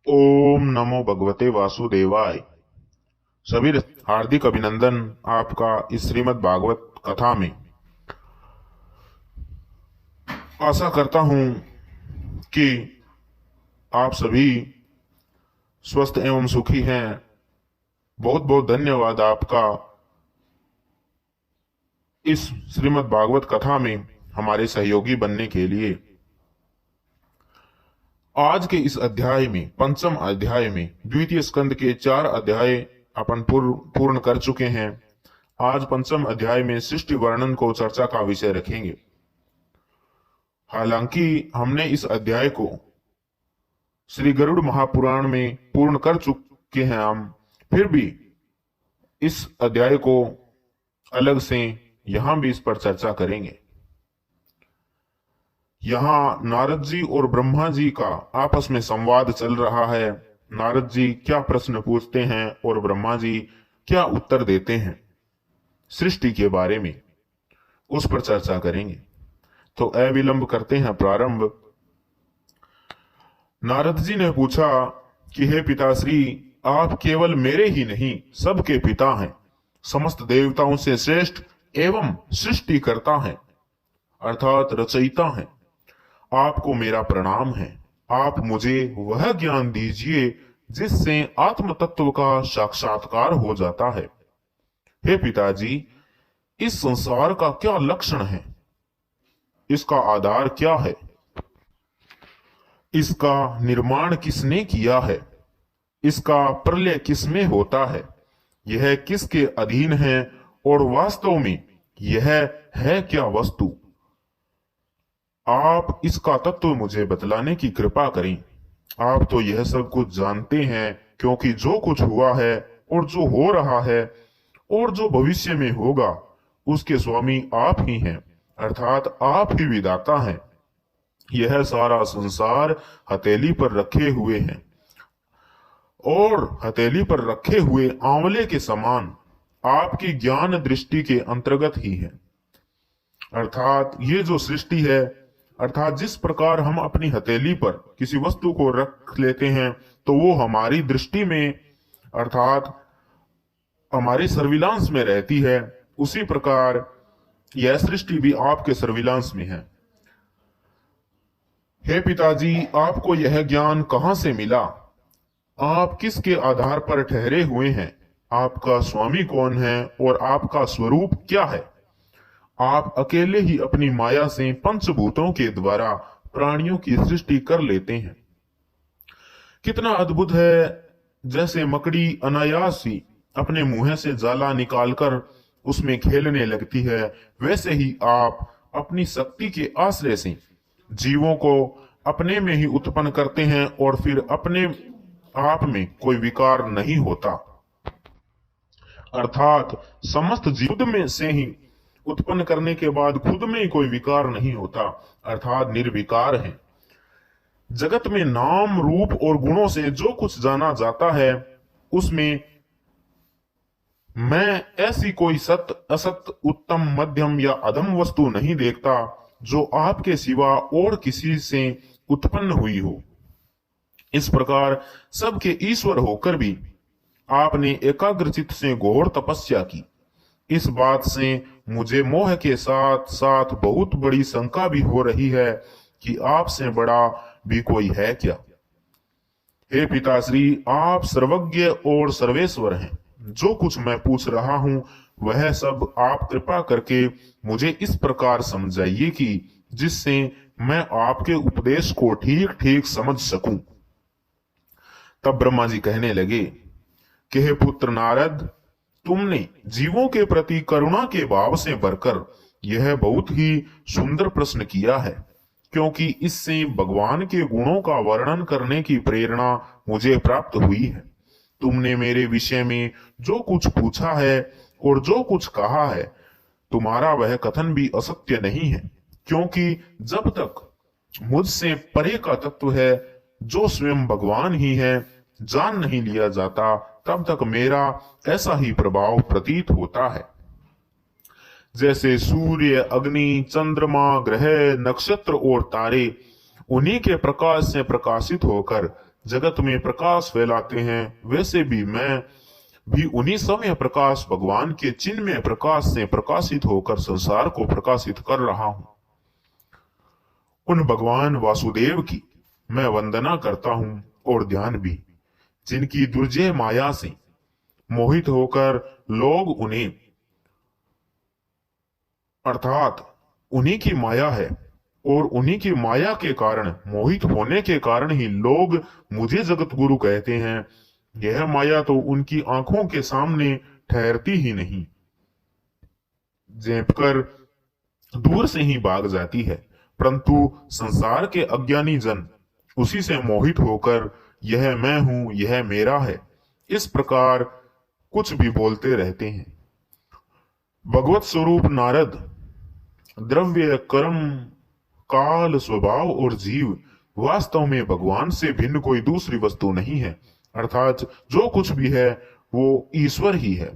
ओम नमो भगवते वासुदेवाय। सभी हार्दिक अभिनंदन आपका इस श्रीमद् भागवत कथा में। आशा करता हूं कि आप सभी स्वस्थ एवं सुखी हैं। बहुत बहुत धन्यवाद आपका इस श्रीमद् भागवत कथा में हमारे सहयोगी बनने के लिए। आज के इस अध्याय में, पंचम अध्याय में, द्वितीय स्कंद के 4 अध्याय अपन पूर्ण कर चुके हैं। आज पंचम अध्याय में सृष्टि वर्णन को चर्चा का विषय रखेंगे। हालांकि हमने इस अध्याय को श्री गरुड़ महापुराण में पूर्ण कर चुके हैं, हम फिर भी इस अध्याय को अलग से यहां भी इस पर चर्चा करेंगे। यहाँ नारद जी और ब्रह्मा जी का आपस में संवाद चल रहा है। नारद जी क्या प्रश्न पूछते हैं और ब्रह्मा जी क्या उत्तर देते हैं सृष्टि के बारे में, उस पर चर्चा करेंगे। तो अविलंब करते हैं प्रारंभ। नारद जी ने पूछा कि हे पिताश्री, आप केवल मेरे ही नहीं सबके पिता हैं, समस्त देवताओं से श्रेष्ठ एवं सृष्टिकर्ता हैं, अर्थात रचयिता हैं। आपको मेरा प्रणाम है। आप मुझे वह ज्ञान दीजिए जिससे आत्म तत्व का साक्षात्कार हो जाता है। हे पिताजी, इस संसार का क्या लक्षण है? इसका आधार क्या है? इसका निर्माण किसने किया है? इसका प्रलय किसमें होता है? यह किसके अधीन है और वास्तव में यह है क्या वस्तु? आप इसका तत्व मुझे बतलाने की कृपा करें। आप तो यह सब कुछ जानते हैं, क्योंकि जो कुछ हुआ है और जो हो रहा है और जो भविष्य में होगा उसके स्वामी आप ही हैं, अर्थात आप ही विधाता हैं। यह सारा संसार हथेली पर रखे हुए हैं और हथेली पर रखे हुए आंवले के समान आपकी ज्ञान दृष्टि के अंतर्गत ही है। अर्थात ये जो सृष्टि है, अर्थात जिस प्रकार हम अपनी हथेली पर किसी वस्तु को रख लेते हैं तो वो हमारी दृष्टि में, अर्थात हमारे सर्विलांस में रहती है, उसी प्रकार यह सृष्टि भी आपके सर्विलांस में है। हे पिताजी, आपको यह ज्ञान कहां से मिला? आप किसके आधार पर ठहरे हुए हैं? आपका स्वामी कौन है और आपका स्वरूप क्या है? आप अकेले ही अपनी माया से पंचभूतों के द्वारा प्राणियों की सृष्टि कर लेते हैं। कितना अद्भुत है! जैसे मकड़ी अनायास ही अपने मुंह से जाला निकालकर उसमें खेलने लगती है, वैसे ही आप अपनी शक्ति के आश्रय से जीवों को अपने में ही उत्पन्न करते हैं और फिर अपने आप में कोई विकार नहीं होता। अर्थात समस्त जीव में से ही उत्पन्न करने के बाद खुद में कोई विकार नहीं होता, अर्थात निर्विकार है। जगत में नाम रूप और गुणों से जो कुछ जाना जाता है उसमें मैं ऐसी कोई सत्य असत्य, उत्तम मध्यम या अधम वस्तु नहीं देखता जो आपके सिवा और किसी से उत्पन्न हुई हो। इस प्रकार सबके ईश्वर होकर भी आपने एकाग्रचित्त से घोर तपस्या की। इस बात से मुझे मोह के साथ साथ बहुत बड़ी शंका भी हो रही है कि आपसे बड़ा भी कोई है क्या? हे पिताश्री, आप सर्वज्ञ और सर्वेश्वर हैं। जो कुछ मैं पूछ रहा हूं वह सब आप कृपा करके मुझे इस प्रकार समझाइए कि जिससे मैं आपके उपदेश को ठीक ठीक समझ सकूं। तब ब्रह्मा जी कहने लगे कि हे पुत्र नारद, तुमने जीवों के प्रति करुणा के भाव से भरकर यह बहुत ही सुंदर प्रश्न किया है, क्योंकि इससे भगवान के गुणों का वर्णन करने की प्रेरणा मुझे प्राप्त हुई है। तुमने मेरे विषय में जो कुछ पूछा है और जो कुछ कहा है, तुम्हारा वह कथन भी असत्य नहीं है, क्योंकि जब तक मुझसे परे का तत्व है जो स्वयं भगवान ही है जान नहीं लिया जाता, तब तक मेरा ऐसा ही प्रभाव प्रतीत होता है। जैसे सूर्य, अग्नि, चंद्रमा, ग्रह, नक्षत्र और तारे उन्हीं के प्रकाश से प्रकाशित होकर जगत में प्रकाश फैलाते हैं, वैसे भी मैं भी उन्हीं समय प्रकाश भगवान के चिन्ह में प्रकाश से प्रकाशित होकर संसार को प्रकाशित कर रहा हूं। उन भगवान वासुदेव की मैं वंदना करता हूं और ध्यान भी, जिनकी दुर्जय माया से मोहित होकर लोग उन्हें, अर्थात उन्हीं की माया है और उन्हीं की माया के कारण, मोहित होने के कारण ही लोग मुझे जगत गुरु कहते हैं। यह माया तो उनकी आंखों के सामने ठहरती ही नहीं, झेपकर दूर से ही भाग जाती है, परंतु संसार के अज्ञानी जन उसी से मोहित होकर यह मैं हूं, यह मेरा है, इस प्रकार कुछ भी बोलते रहते हैं। भगवत स्वरूप नारद द्रव्य, कर्म, काल, स्वभाव और जीव वास्तव में भगवान से भिन्न कोई दूसरी वस्तु नहीं है, अर्थात जो कुछ भी है वो ईश्वर ही है।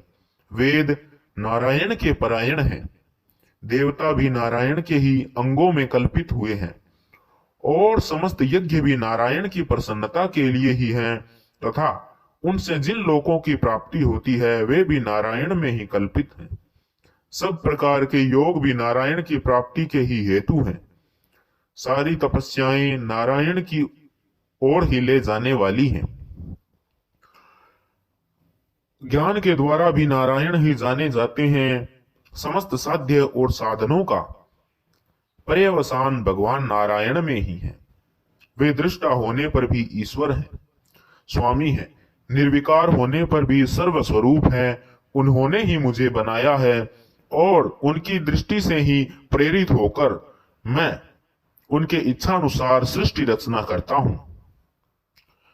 वेद नारायण के परायण हैं, देवता भी नारायण के ही अंगों में कल्पित हुए हैं और समस्त यज्ञ भी नारायण की प्रसन्नता के लिए ही हैं, तथा उनसे जिन लोकों की प्राप्ति होती है वे भी नारायण में ही कल्पित हैं। सब प्रकार के योग भी नारायण की प्राप्ति के ही हेतु हैं। सारी तपस्याएं नारायण की ओर ही ले जाने वाली हैं। ज्ञान के द्वारा भी नारायण ही जाने जाते हैं। समस्त साध्य और साधनों का पर्यवसान भगवान नारायण में ही है। वे दृष्टा होने पर भी ईश्वर हैं, स्वामी है, निर्विकार होने पर भी सर्वस्वरूप है। उन्होंने ही मुझे बनाया है और उनकी दृष्टि से ही प्रेरित होकर मैं उनके इच्छानुसार सृष्टि रचना करता हूं।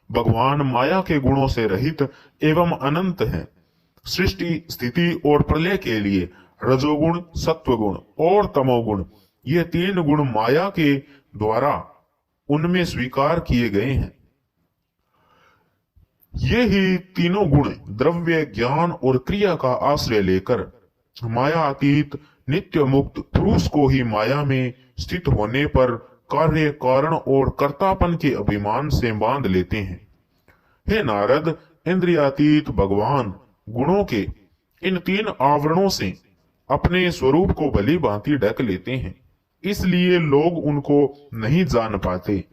भगवान माया के गुणों से रहित एवं अनंत हैं। सृष्टि, स्थिति और प्रलय के लिए रजोगुण, सत्वगुण और तमोगुण, ये तीन गुण माया के द्वारा उनमें स्वीकार किए गए हैं। ये ही तीनों गुण द्रव्य, ज्ञान और क्रिया का आश्रय लेकर मायातीत नित्य मुक्त पुरुष को ही माया में स्थित होने पर कार्य, कारण और कर्तापन के अभिमान से बांध लेते हैं। हे नारद, इंद्रियातीत भगवान गुणों के इन तीन आवरणों से अपने स्वरूप को भली भांति ढक लेते हैं, इसलिए लोग उनको नहीं जान पाते।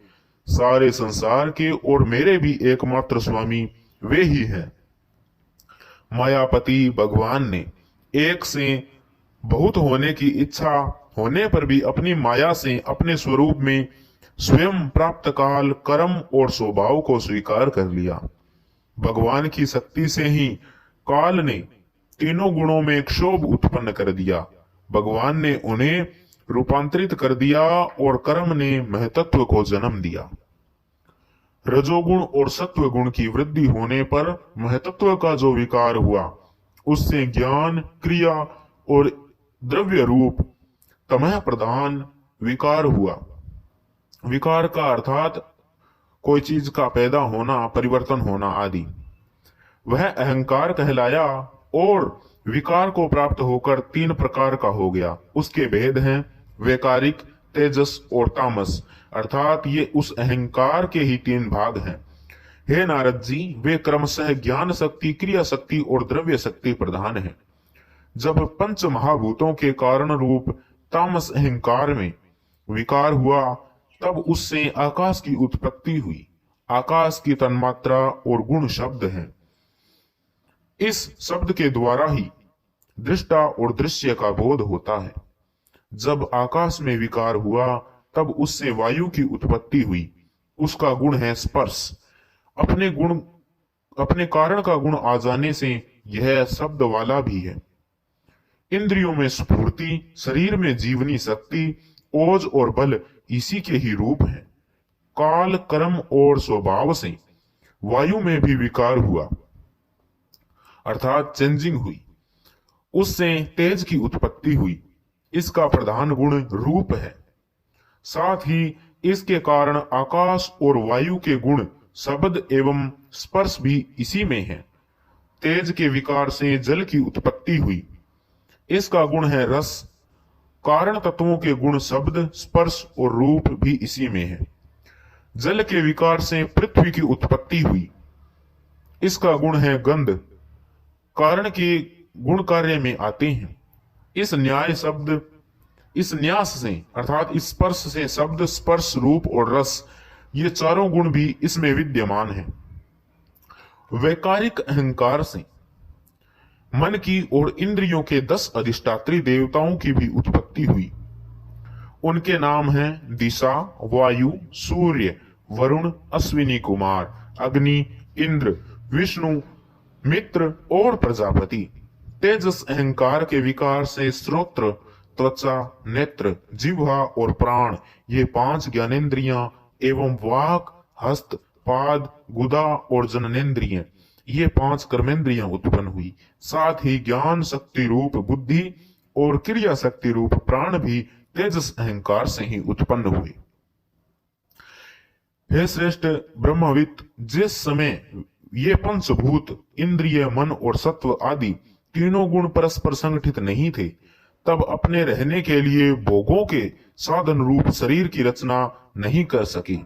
सारे संसार के और मेरे भी एकमात्र स्वामी वे ही हैं। मायापति भगवान ने एक से बहुत होने की इच्छा होने पर भी अपनी माया से अपने स्वरूप में स्वयं प्राप्त काल, कर्म और स्वभाव को स्वीकार कर लिया। भगवान की शक्ति से ही काल ने तीनों गुणों में क्षोभ उत्पन्न कर दिया। भगवान ने उन्हें रूपांतरित कर दिया और कर्म ने महतत्व को जन्म दिया। रजोगुण और सत्व गुण की वृद्धि होने पर महतत्व का जो विकार हुआ, उससे ज्ञान, क्रिया और द्रव्य रूप तमह प्रधान विकार हुआ। विकार का अर्थात कोई चीज का पैदा होना, परिवर्तन होना आदि। वह अहंकार कहलाया और विकार को प्राप्त होकर तीन प्रकार का हो गया। उसके भेद हैं वैकारिक, तेजस और तामस, अर्थात ये उस अहंकार के ही तीन भाग हैं। हे नारद जी, वे क्रमशः ज्ञान शक्ति, क्रिया शक्ति और द्रव्य शक्ति प्रधान हैं। जब पंच महाभूतों के कारण रूप तामस अहंकार में विकार हुआ, तब उससे आकाश की उत्पत्ति हुई। आकाश की तन्मात्रा और गुण शब्द है। इस शब्द के द्वारा ही दृष्टा और दृश्य का बोध होता है। जब आकाश में विकार हुआ, तब उससे वायु की उत्पत्ति हुई। उसका गुण है स्पर्श। अपने कारण का गुण आ जाने से यह शब्द वाला भी है। इंद्रियों में स्फूर्ति, शरीर में जीवनी शक्ति, ओज और बल इसी के ही रूप है। काल, कर्म और स्वभाव से वायु में भी विकार हुआ, अर्थात चेंजिंग हुई। उससे तेज की उत्पत्ति हुई। इसका प्रधान गुण रूप है। साथ ही इसके कारण आकाश और वायु के गुण शब्द एवं स्पर्श भी इसी में है। तेज के विकार से जल की उत्पत्ति हुई। इसका गुण है रस। कारण तत्वों के गुण शब्द, स्पर्श और रूप भी इसी में है। जल के विकार से पृथ्वी की उत्पत्ति हुई। इसका गुण है गंध, कारण के गुण कार्य में आते हैं। इस न्यास से अर्थात इस स्पर्श से शब्द, स्पर्श, रूप और रस, ये चारों गुण भी इसमें विद्यमान हैं। वैकारिक अहंकार से मन की और इंद्रियों के 10 अधिष्ठात्री देवताओं की भी उत्पत्ति हुई। उनके नाम हैं दिशा, वायु, सूर्य, वरुण, अश्विनी कुमार, अग्नि, इंद्र, विष्णु, मित्र और प्रजापति। तेजस अहंकार के विकार से श्रोत्र, त्वचा, नेत्र, जिह्वा और प्राण, ये 5 ज्ञानेन्द्रियां एवं वाक, हस्त, पाद, गुदा और जननेन्द्रिय, ये 5 कर्मेंद्रियां उत्पन्न हुई। साथ ही ज्ञान शक्ति रूप बुद्धि और क्रिया शक्ति रूप प्राण भी तेजस अहंकार से ही उत्पन्न हुए। हे श्रेष्ठ ब्रह्मविद, जिस समय ये पंचभूत, इंद्रिय, मन और सत्व आदि तीनों गुण परस्पर संगठित नहीं थे, तब अपने रहने के लिए भोगों के साधन रूप शरीर की रचना नहीं कर सकी।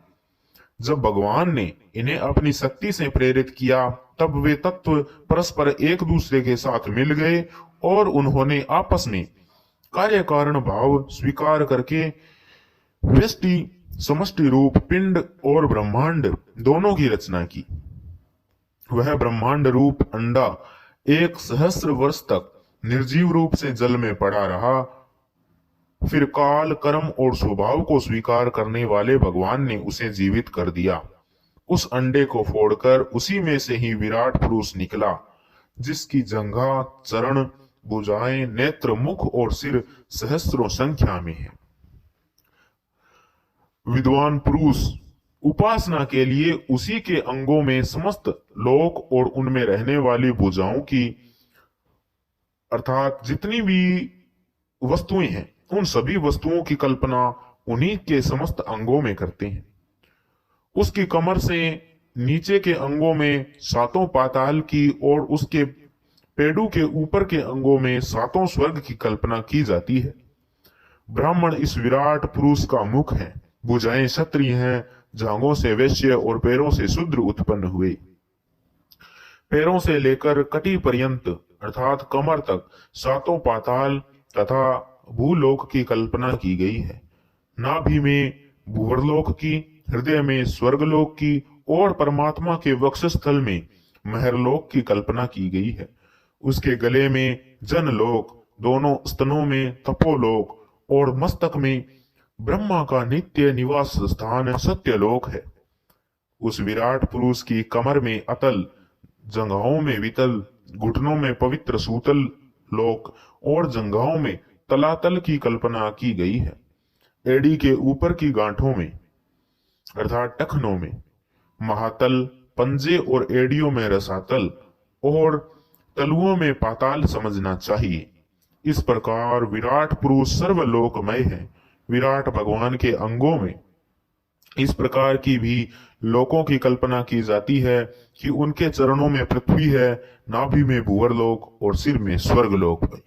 जब भगवान ने इन्हें अपनी शक्ति से प्रेरित किया, तब वे तत्व परस्पर एक दूसरे के साथ मिल गए और उन्होंने आपस में कार्य कारण भाव स्वीकार करके व्यष्टि समष्टि रूप पिंड और ब्रह्मांड दोनों की रचना की। वह ब्रह्मांड रूप अंडा 1 सहस्र वर्ष तक निर्जीव रूप से जल में पड़ा रहा। फिर काल, कर्म और स्वभाव को स्वीकार करने वाले भगवान ने उसे जीवित कर दिया। उस अंडे को फोड़कर उसी में से ही विराट पुरुष निकला, जिसकी जंघा, चरण, भुजाएं, नेत्र, मुख और सिर सहस्रों संख्या में है। विद्वान पुरुष उपासना के लिए उसी के अंगों में समस्त लोक और उनमें रहने वाली भुजाओं की अर्थात जितनी भी वस्तुएं हैं, उन सभी वस्तुओं की कल्पना उन्हीं के समस्त अंगों में करते हैं। उसकी कमर से नीचे के अंगों में 7 पाताल की और उसके पेड़ों के ऊपर के अंगों में 7 स्वर्ग की कल्पना की जाती है। ब्राह्मण इस विराट पुरुष का मुख है, भुजाएं क्षत्रिय हैं, जांघों से वैश्य और पैरों से शूद्र उत्पन्न हुए। पैरों से लेकर कटी पर्यंत अर्थात कमर तक 7 पाताल तथा भूलोक की कल्पना की गई है। नाभि में भूवर्लोक की, हृदय में स्वर्गलोक की और परमात्मा के वक्षस्थल में महरलोक की कल्पना की गई है। उसके गले में जनलोक, दोनों स्तनों में तपोलोक और मस्तक में ब्रह्मा का नित्य निवास स्थान सत्यलोक है। उस विराट पुरुष की कमर में अतल, जंघाओं में वितल, घुटनों में पवित्र सूतल लोक और जंघाओं में तलातल की कल्पना की गई है। एड़ी के ऊपर की गांठों में अर्थात टखनों में महातल, पंजे और एड़ियों में रसातल और तलुओं में पाताल समझना चाहिए। इस प्रकार विराट पुरुष सर्वलोकमय है। विराट भगवान के अंगों में इस प्रकार की भी लोकों की कल्पना की जाती है कि उनके चरणों में पृथ्वी है, नाभि में भूवर्लोक और सिर में स्वर्गलोक।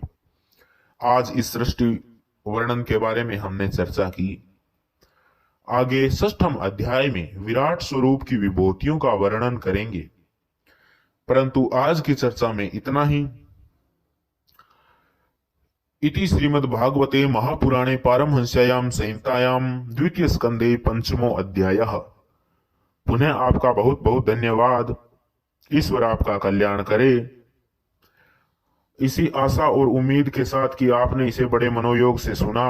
आज इस सृष्टि वर्णन के बारे में हमने चर्चा की। आगे 6ठम अध्याय में विराट स्वरूप की विभूतियों का वर्णन करेंगे, परंतु आज की चर्चा में इतना ही। इति श्रीमद्भागवते महापुराणे पारमहंस्यायाम संहितायाम द्वितीय स्कंदे 5मो अध्यायः। पुनः आपका बहुत बहुत धन्यवाद। ईश्वर आपका कल्याण करे। इसी आशा और उम्मीद के साथ कि आपने इसे बड़े मनोयोग से सुना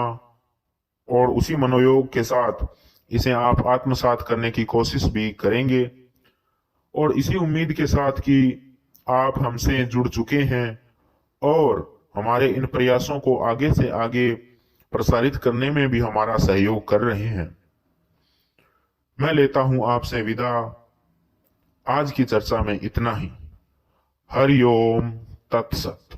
और उसी मनोयोग के साथ इसे आप आत्मसात करने की कोशिश भी करेंगे, और इसी उम्मीद के साथ कि आप हमसे जुड़ चुके हैं और हमारे इन प्रयासों को आगे से आगे प्रसारित करने में भी हमारा सहयोग कर रहे हैं। मैं लेता हूं आपसे विदा। आज की चर्चा में इतना ही। हरि ओम तत्सत।